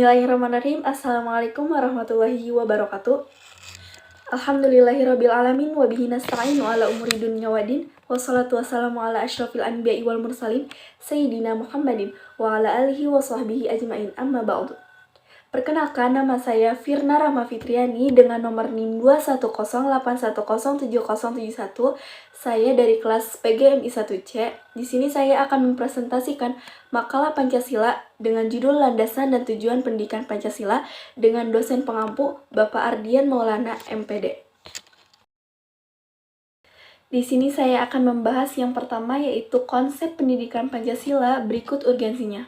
Bismillahirrahmanirrahim. Assalamualaikum warahmatullahi wabarakatuh. Alhamdulillahirabbil alamin wa bihi nasta'inu ala umuri dunya waddin. Wassalatu wassalamu ala asyrafil anbiya'i wal mursalin sayyidina Muhammadin wa ala alihi wa sahbihi ajmain. Amma ba'du. Perkenalkan, nama saya Firna Rahma Fitriani dengan nomor NIM 21081070771. Saya dari kelas PGMI 1C. Di sini saya akan mempresentasikan makalah Pancasila dengan judul Landasan dan Tujuan Pendidikan Pancasila dengan dosen pengampu Bapak Ardian Maulana MPD. Di sini saya akan membahas yang pertama, yaitu konsep pendidikan Pancasila, berikut urgensinya.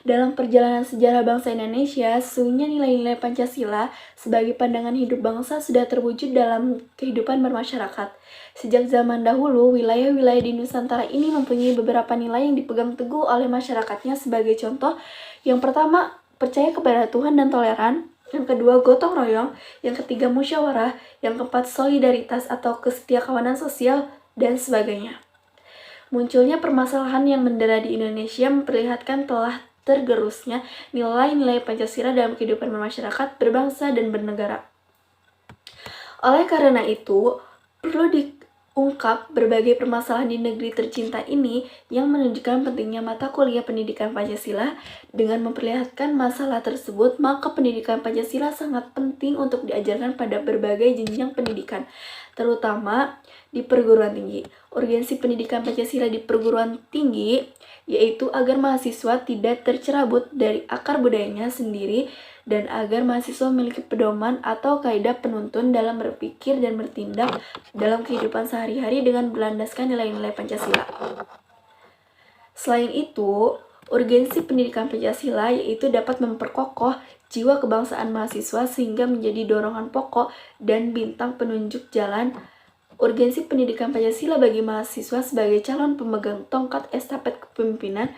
Dalam perjalanan sejarah bangsa Indonesia, sesungguhnya nilai-nilai Pancasila sebagai pandangan hidup bangsa sudah terwujud dalam kehidupan bermasyarakat. Sejak zaman dahulu, wilayah-wilayah di Nusantara ini mempunyai beberapa nilai yang dipegang teguh oleh masyarakatnya. Sebagai contoh, yang pertama, percaya kepada Tuhan dan toleran. Yang kedua, gotong royong. Yang ketiga, musyawarah. Yang keempat, solidaritas atau kesetiakawanan sosial, dan sebagainya. Munculnya permasalahan yang mendera di Indonesia memperlihatkan telah tergerusnya nilai-nilai Pancasila dalam kehidupan bermasyarakat, berbangsa, dan bernegara. Oleh karena itu, perlu diungkap berbagai permasalahan di negeri tercinta ini yang menunjukkan pentingnya mata kuliah pendidikan Pancasila. Dengan memperlihatkan masalah tersebut, maka pendidikan Pancasila sangat penting untuk diajarkan pada berbagai jenjang pendidikan, terutama di perguruan tinggi. Urgensi pendidikan Pancasila di perguruan tinggi yaitu agar mahasiswa tidak tercerabut dari akar budayanya sendiri dan agar mahasiswa memiliki pedoman atau kaidah penuntun dalam berpikir dan bertindak dalam kehidupan sehari-hari dengan berlandaskan nilai-nilai Pancasila. Selain itu, urgensi pendidikan Pancasila yaitu dapat memperkokoh jiwa kebangsaan mahasiswa sehingga menjadi dorongan pokok dan bintang penunjuk jalan. Urgensi pendidikan Pancasila bagi mahasiswa sebagai calon pemegang tongkat estafet kepemimpinan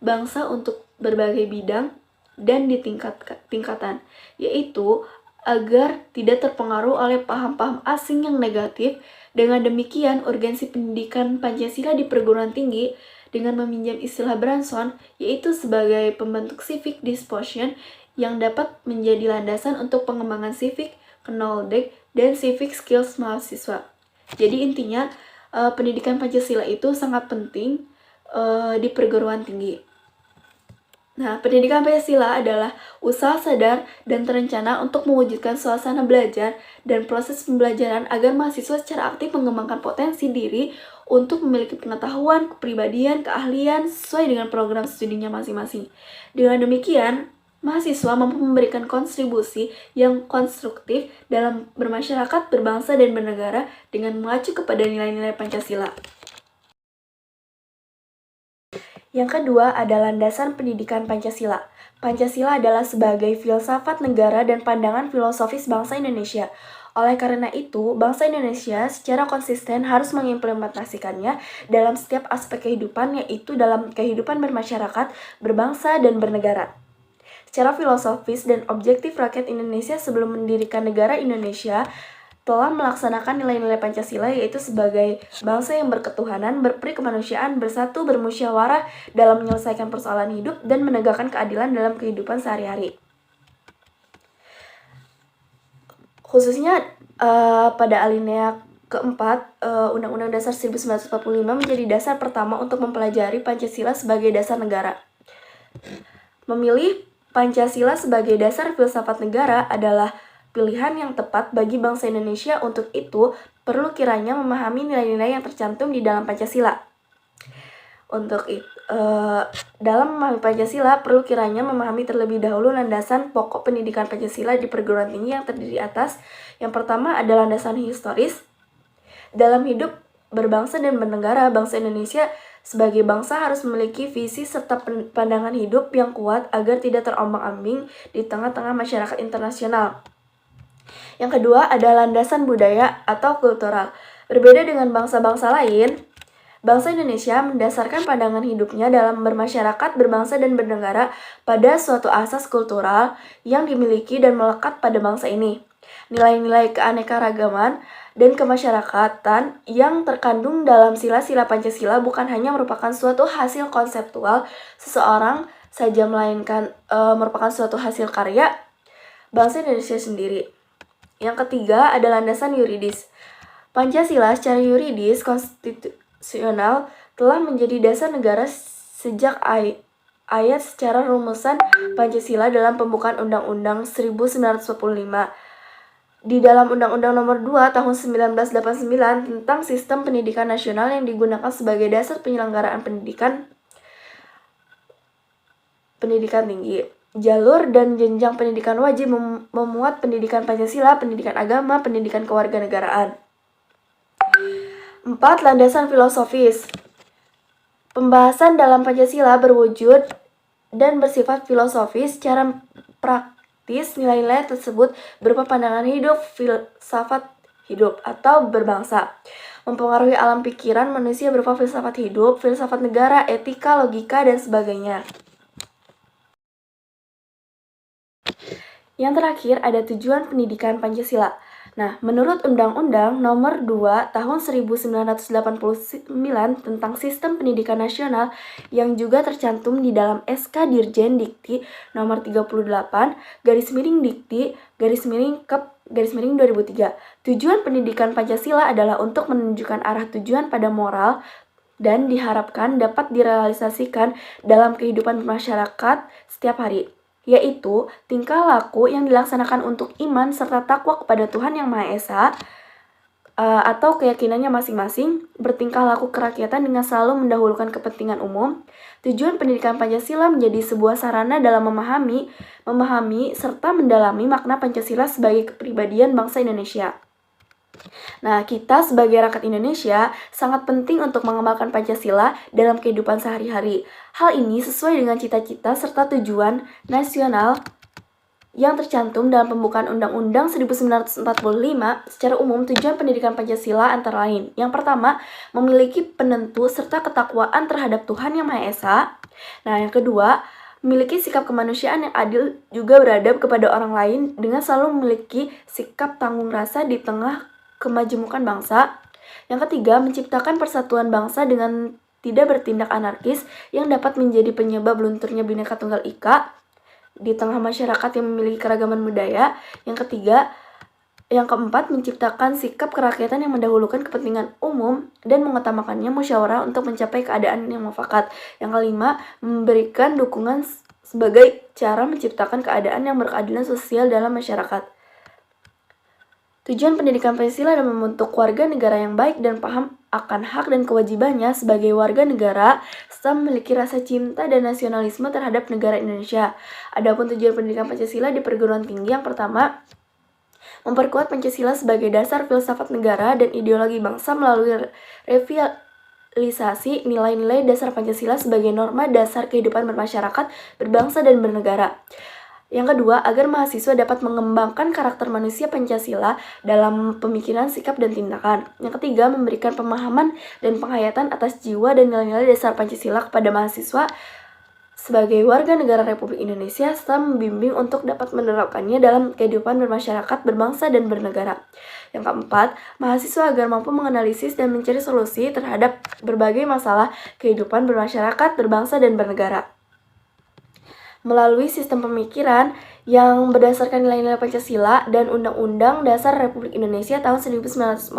bangsa untuk berbagai bidang dan di tingkatan, yaitu agar tidak terpengaruh oleh paham-paham asing yang negatif. Dengan demikian, urgensi pendidikan Pancasila di perguruan tinggi dengan meminjam istilah Branson, yaitu sebagai pembentuk civic disposition yang dapat menjadi landasan untuk pengembangan civic knowledge dan civic skills mahasiswa. Jadi intinya, pendidikan Pancasila itu sangat penting di perguruan tinggi. Nah, pendidikan Pancasila adalah usaha sadar dan terencana untuk mewujudkan suasana belajar dan proses pembelajaran agar mahasiswa secara aktif mengembangkan potensi diri untuk memiliki pengetahuan, kepribadian, keahlian sesuai dengan program studinya masing-masing. Dengan demikian, mahasiswa mampu memberikan kontribusi yang konstruktif dalam bermasyarakat, berbangsa, dan bernegara dengan mengacu kepada nilai-nilai Pancasila. Yang kedua adalah landasan pendidikan Pancasila. Pancasila adalah sebagai filsafat negara dan pandangan filosofis bangsa Indonesia. Oleh karena itu, bangsa Indonesia secara konsisten harus mengimplementasikannya dalam setiap aspek kehidupan, yaitu dalam kehidupan bermasyarakat, berbangsa, dan bernegara. Secara filosofis dan objektif, rakyat Indonesia sebelum mendirikan negara Indonesia telah melaksanakan nilai-nilai Pancasila, yaitu sebagai bangsa yang berketuhanan, berperi kemanusiaan, bersatu, bermusyawarah dalam menyelesaikan persoalan hidup, dan menegakkan keadilan dalam kehidupan sehari-hari. Khususnya pada alinea keempat, Undang-Undang Dasar 1945 menjadi dasar pertama untuk mempelajari Pancasila sebagai dasar negara. Memilih Pancasila sebagai dasar filsafat negara adalah pilihan yang tepat bagi bangsa Indonesia. Untuk itu, perlu kiranya memahami nilai-nilai yang tercantum di dalam Pancasila. Dalam memahami Pancasila, perlu kiranya memahami terlebih dahulu landasan pokok pendidikan Pancasila di perguruan tinggi yang terdiri atas. Yang pertama adalah landasan historis. Dalam hidup berbangsa dan bernegara, bangsa Indonesia sebagai bangsa harus memiliki visi serta pandangan hidup yang kuat agar tidak terombang-ambing di tengah-tengah masyarakat internasional. Yang kedua adalah landasan budaya atau kultural. Berbeda dengan bangsa-bangsa lain, bangsa Indonesia mendasarkan pandangan hidupnya dalam bermasyarakat, berbangsa, dan bernegara pada suatu asas kultural yang dimiliki dan melekat pada bangsa ini. Nilai-nilai keanekaragaman dan kemasyarakatan yang terkandung dalam sila-sila Pancasila bukan hanya merupakan suatu hasil konseptual seseorang saja melainkan merupakan suatu hasil karya bangsa Indonesia sendiri. Yang ketiga ada landasan yuridis. Pancasila secara yuridis konstitusional telah menjadi dasar negara sejak ayat secara rumusan Pancasila dalam pembukaan Undang-Undang 1945. Di dalam Undang-Undang Nomor 2 Tahun 1989 tentang Sistem Pendidikan Nasional yang digunakan sebagai dasar penyelenggaraan pendidikan tinggi. Jalur dan jenjang pendidikan wajib memuat pendidikan Pancasila, pendidikan agama, pendidikan kewarganegaraan. 4. Landasan filosofis. Pembahasan dalam Pancasila berwujud dan bersifat filosofis. Secara praktis, nilai-nilai tersebut berupa pandangan hidup, filsafat hidup, atau berbangsa. Mempengaruhi alam pikiran manusia berupa filsafat hidup, filsafat negara, etika, logika, dan sebagainya. Yang terakhir ada tujuan pendidikan Pancasila. Nah, menurut Undang-Undang Nomor 2 Tahun 1989 tentang Sistem Pendidikan Nasional yang juga tercantum di dalam SK Dirjen Dikti Nomor 38 Dikti Kep 2003. Tujuan pendidikan Pancasila adalah untuk menunjukkan arah tujuan pada moral dan diharapkan dapat direalisasikan dalam kehidupan masyarakat setiap hari, yaitu tingkah laku yang dilaksanakan untuk iman serta takwa kepada Tuhan Yang Maha Esa atau keyakinannya masing-masing, bertingkah laku kerakyatan dengan selalu mendahulukan kepentingan umum. Tujuan pendidikan Pancasila menjadi sebuah sarana dalam memahami serta mendalami makna Pancasila sebagai kepribadian bangsa Indonesia. Nah, kita sebagai rakyat Indonesia sangat penting untuk mengamalkan Pancasila dalam kehidupan sehari-hari. Hal ini sesuai dengan cita-cita serta tujuan nasional yang tercantum dalam pembukaan Undang-Undang 1945. Secara umum, tujuan pendidikan Pancasila antara lain. Yang pertama, memiliki penentu serta ketakwaan terhadap Tuhan Yang Maha Esa. Nah, yang kedua, memiliki sikap kemanusiaan yang adil juga beradab kepada orang lain dengan selalu memiliki sikap tanggung rasa di tengah kemajemukan bangsa. Yang ketiga, menciptakan persatuan bangsa dengan tidak bertindak anarkis yang dapat menjadi penyebab lunturnya Bhinneka Tunggal Ika di tengah masyarakat yang memiliki keragaman budaya. Yang keempat, menciptakan sikap kerakyatan yang mendahulukan kepentingan umum dan mengutamakannya musyawarah untuk mencapai keadaan yang mufakat. Yang kelima, memberikan dukungan sebagai cara menciptakan keadaan yang berkeadilan sosial dalam masyarakat. Tujuan pendidikan Pancasila adalah membentuk warga negara yang baik dan paham akan hak dan kewajibannya sebagai warga negara, serta memiliki rasa cinta dan nasionalisme terhadap negara Indonesia. Adapun tujuan pendidikan Pancasila di perguruan tinggi, yang pertama, memperkuat Pancasila sebagai dasar filsafat negara dan ideologi bangsa melalui revitalisasi nilai-nilai dasar Pancasila sebagai norma dasar kehidupan bermasyarakat, berbangsa, dan bernegara. Yang kedua, agar mahasiswa dapat mengembangkan karakter manusia Pancasila dalam pemikiran, sikap, dan tindakan. Yang ketiga, memberikan pemahaman dan penghayatan atas jiwa dan nilai-nilai dasar Pancasila kepada mahasiswa sebagai warga negara Republik Indonesia, serta membimbing untuk dapat menerapkannya dalam kehidupan bermasyarakat, berbangsa, dan bernegara. Yang keempat, mahasiswa agar mampu menganalisis dan mencari solusi terhadap berbagai masalah kehidupan bermasyarakat, berbangsa, dan bernegara melalui sistem pemikiran yang berdasarkan nilai-nilai Pancasila dan Undang-Undang Dasar Republik Indonesia tahun 1945.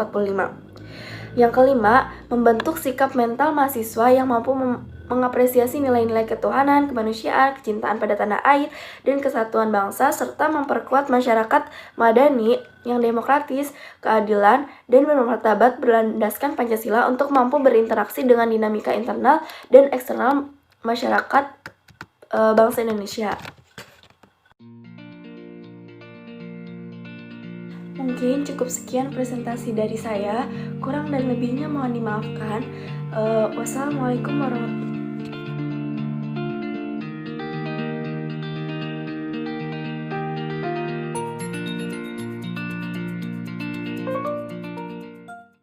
Yang kelima, membentuk sikap mental mahasiswa yang mampu mengapresiasi nilai-nilai ketuhanan, kemanusiaan, kecintaan pada tanah air, dan kesatuan bangsa, serta memperkuat masyarakat madani yang demokratis, keadilan, dan bermartabat berlandaskan Pancasila untuk mampu berinteraksi dengan dinamika internal dan eksternal masyarakat bangsa Indonesia. Mungkin cukup sekian presentasi dari saya. Kurang dan lebihnya mohon dimaafkan. Wassalamualaikum warahmatullahi wabarakatuh.